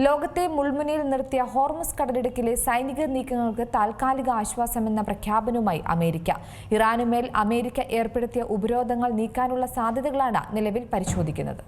ലോകത്തെ മുൾമുനയിൽ നിർത്തിയ ഹോർമുസ് കടലിടുക്കിലെ സൈനിക നീക്കങ്ങൾക്ക് താൽക്കാലിക ആശ്വാസമെന്ന പ്രഖ്യാപനവുമായി അമേരിക്ക. ഇറാനുമേൽ അമേരിക്ക ഏർപ്പെടുത്തിയ ഉപരോധങ്ങൾ നീക്കാനുള്ള സാധ്യതകളാണ് നിലവിൽ പരിശോധിക്കുന്നത്.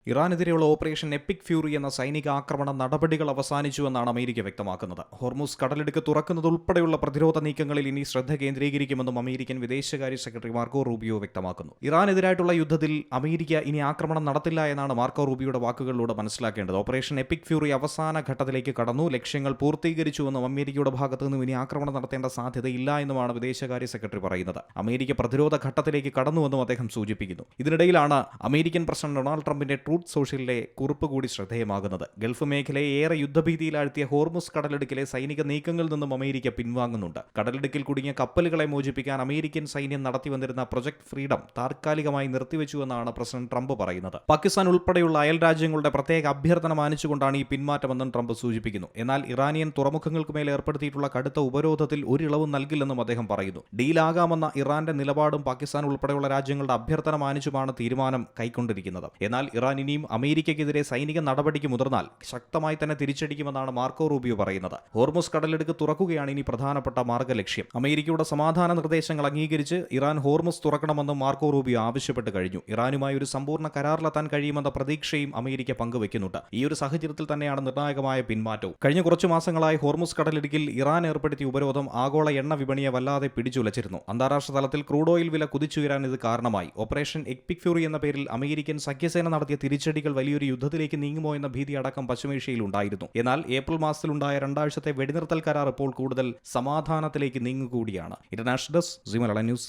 ഇറാനെതിരെയുള്ള ഓപ്പറേഷൻ എപ്പിക് ഫ്യൂറി എന്ന സൈനിക ആക്രമണ നടപടികൾ അവസാനിച്ചുവെന്നാണ് അമേരിക്ക വ്യക്തമാക്കുന്നത്. ഹോർമുസ് കടലിടുക്ക് തുറക്കുന്നതുൾപ്പെടെയുള്ള പ്രതിരോധ നീക്കങ്ങളിൽ ഇനി ശ്രദ്ധ കേന്ദ്രീകരിക്കുമെന്നും അമേരിക്കൻ വിദേശകാര്യ സെക്രട്ടറി മാർക്കോ റൂബിയോ വ്യക്തമാക്കുന്നു. ഇറാനെതിരായിട്ടുള്ള യുദ്ധത്തിൽ അമേരിക്ക ഇനി ആക്രമണം നടത്തില്ല എന്നാണ് മാർക്കോ റൂബിയോയുടെ വാക്കുകളിലൂടെ മനസ്സിലാക്കേണ്ടത്. ഓപ്പറേഷൻ എപ്പിക് ഫ്യൂറി അവസാന ഘട്ടത്തിലേക്ക് കടന്നു, ലക്ഷ്യങ്ങൾ പൂർത്തീകരിച്ചുവെന്നും അമേരിക്കയുടെ ഭാഗത്തു നിന്നും ഇനി ആക്രമണം നടത്തേണ്ട സാധ്യതയില്ല എന്നുമാണ് വിദേശകാര്യ സെക്രട്ടറി പറയുന്നത്. അമേരിക്ക പ്രതിരോധ ഘട്ടത്തിലേക്ക് കടന്നുവെന്നും അദ്ദേഹം സൂചിപ്പിക്കുന്നു. ഇതിനിടയിലാണ് അമേരിക്കൻ പ്രസിഡന്റ് ഡൊണാൾഡ് ട്രംപിന്റെ ട്രൂത്ത് സോഷ്യലിലെ കുറിപ്പ് കൂടി ശ്രദ്ധേയമാകുന്നത്. ഗൾഫ് മേഖലയെ ഏറെ യുദ്ധഭീതിയിലാഴ്ത്തിയ ഹോർമുസ് കടലിടുക്കിലെ സൈനിക നീക്കങ്ങളിൽ നിന്നും അമേരിക്ക പിൻവാങ്ങുന്നുണ്ട്. കടലിടുക്കിൽ കുടുങ്ങിയ കപ്പലുകളെ മോചിപ്പിക്കാൻ അമേരിക്കൻ സൈന്യം നടത്തിവന്നിരുന്ന പ്രൊജക്ട് ഫ്രീഡം താൽക്കാലികമായി നിർത്തിവെച്ചുവെന്നാണ് പ്രസിഡന്റ് ട്രംപ് പറയുന്നത്. പാകിസ്ഥാൻ ഉൾപ്പെടെയുള്ള അയൽ രാജ്യങ്ങളുടെ പ്രത്യേക അഭ്യർത്ഥന മാനിച്ചുകൊണ്ടാണ് ഈ പിന്മാറ്റമെന്നും ട്രംപ് സൂചിപ്പിക്കുന്നു. എന്നാൽ ഇറാനിയൻ തുറമുഖങ്ങൾക്ക് മേൽ ഏർപ്പെടുത്തിയിട്ടുള്ള കടുത്ത ഉപരോധത്തിൽ ഒരിളവും നൽകില്ലെന്നും അദ്ദേഹം പറയുന്നു. ഡീലാകാമെന്ന ഇറാന്റെ നിലപാടും പാകിസ്ഥാൻ ഉൾപ്പെടെയുള്ള രാജ്യങ്ങളുടെ അഭ്യർത്ഥന മാനിച്ചുമാണ് തീരുമാനം കൈക്കൊണ്ടിരിക്കുന്നത്. എന്നാൽ ഇറാൻ ഇനിയും അമേരിക്കയ്ക്കെതിരെ സൈനിക നടപടിക്ക് മുതിർന്നാൽ ശക്തമായി തന്നെ തിരിച്ചടിക്കുമെന്നാണ് മാർക്കോ റൂബിയോ പറയുന്നത്. ഹോർമുസ് കടലിടുക്ക് തുറക്കുകയാണ് ഇനി പ്രധാനപ്പെട്ട മാർഗ്ഗലക്ഷ്യം. അമേരിക്കയുടെ സമാധാന നിർദ്ദേശങ്ങൾ അംഗീകരിച്ച് ഇറാൻ ഹോർമുസ് തുറക്കണമെന്നും മാർക്കോ റൂബിയോ ആവശ്യപ്പെട്ട് കഴിഞ്ഞു. ഇറാനുമായി ഒരു സമ്പൂർണ്ണ കരാറിലെത്താൻ കഴിയുമെന്ന പ്രതീക്ഷയും അമേരിക്ക പങ്കുവയ്ക്കുന്നുണ്ട്. ഈ ഒരു സാഹചര്യത്തിൽ തന്നെയാണ് നിർണായകമായ പിന്മാറ്റവും. കഴിഞ്ഞ കുറച്ചു മാസങ്ങളായി ഹോർമുസ് കടലിടുക്കിൽ ഇറാൻ ഏർപ്പെടുത്തിയ ഉപരോധം ആഗോള എണ്ണ വിപണിയെ വല്ലാതെ പിടിച്ചുലച്ചിരുന്നു. അന്താരാഷ്ട്ര തലത്തിൽ ക്രൂഡ് ഓയിൽ വില കുതിച്ചുയരാൻ ഇത് കാരണമായി. ഓപ്പറേഷൻ എപ്പിക് ഫ്യൂറി എന്ന പേരിൽ അമേരിക്കൻ സഖ്യസേന നടത്തിയ തിരിച്ചടികൾ വലിയൊരു യുദ്ധത്തിലേക്ക് നീങ്ങുമോ എന്ന ഭീതി അടക്കം പശ്ചിമേഷ്യയിൽ ഉണ്ടായിരുന്നു. എന്നാൽ ഏപ്രിൽ മാസത്തിലുണ്ടായ 2 ആഴ്ചത്തെ വെടിനിർത്തൽ കരാർ ഇപ്പോൾ കൂടുതൽ സമാധാനത്തിലേക്ക് നീങ്ങുകൂടിയാണ്. International desk C Malayalam news.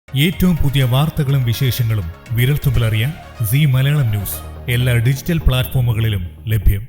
ഏറ്റവും പുതിയ വാർത്തകളും വിശേഷങ്ങളും വിരൽത്തുമ്പിലറിയാൻ സി മലയാളം ന്യൂസ് എല്ലാ ഡിജിറ്റൽ പ്ലാറ്റ്ഫോമുകളിലും ലഭ്യം.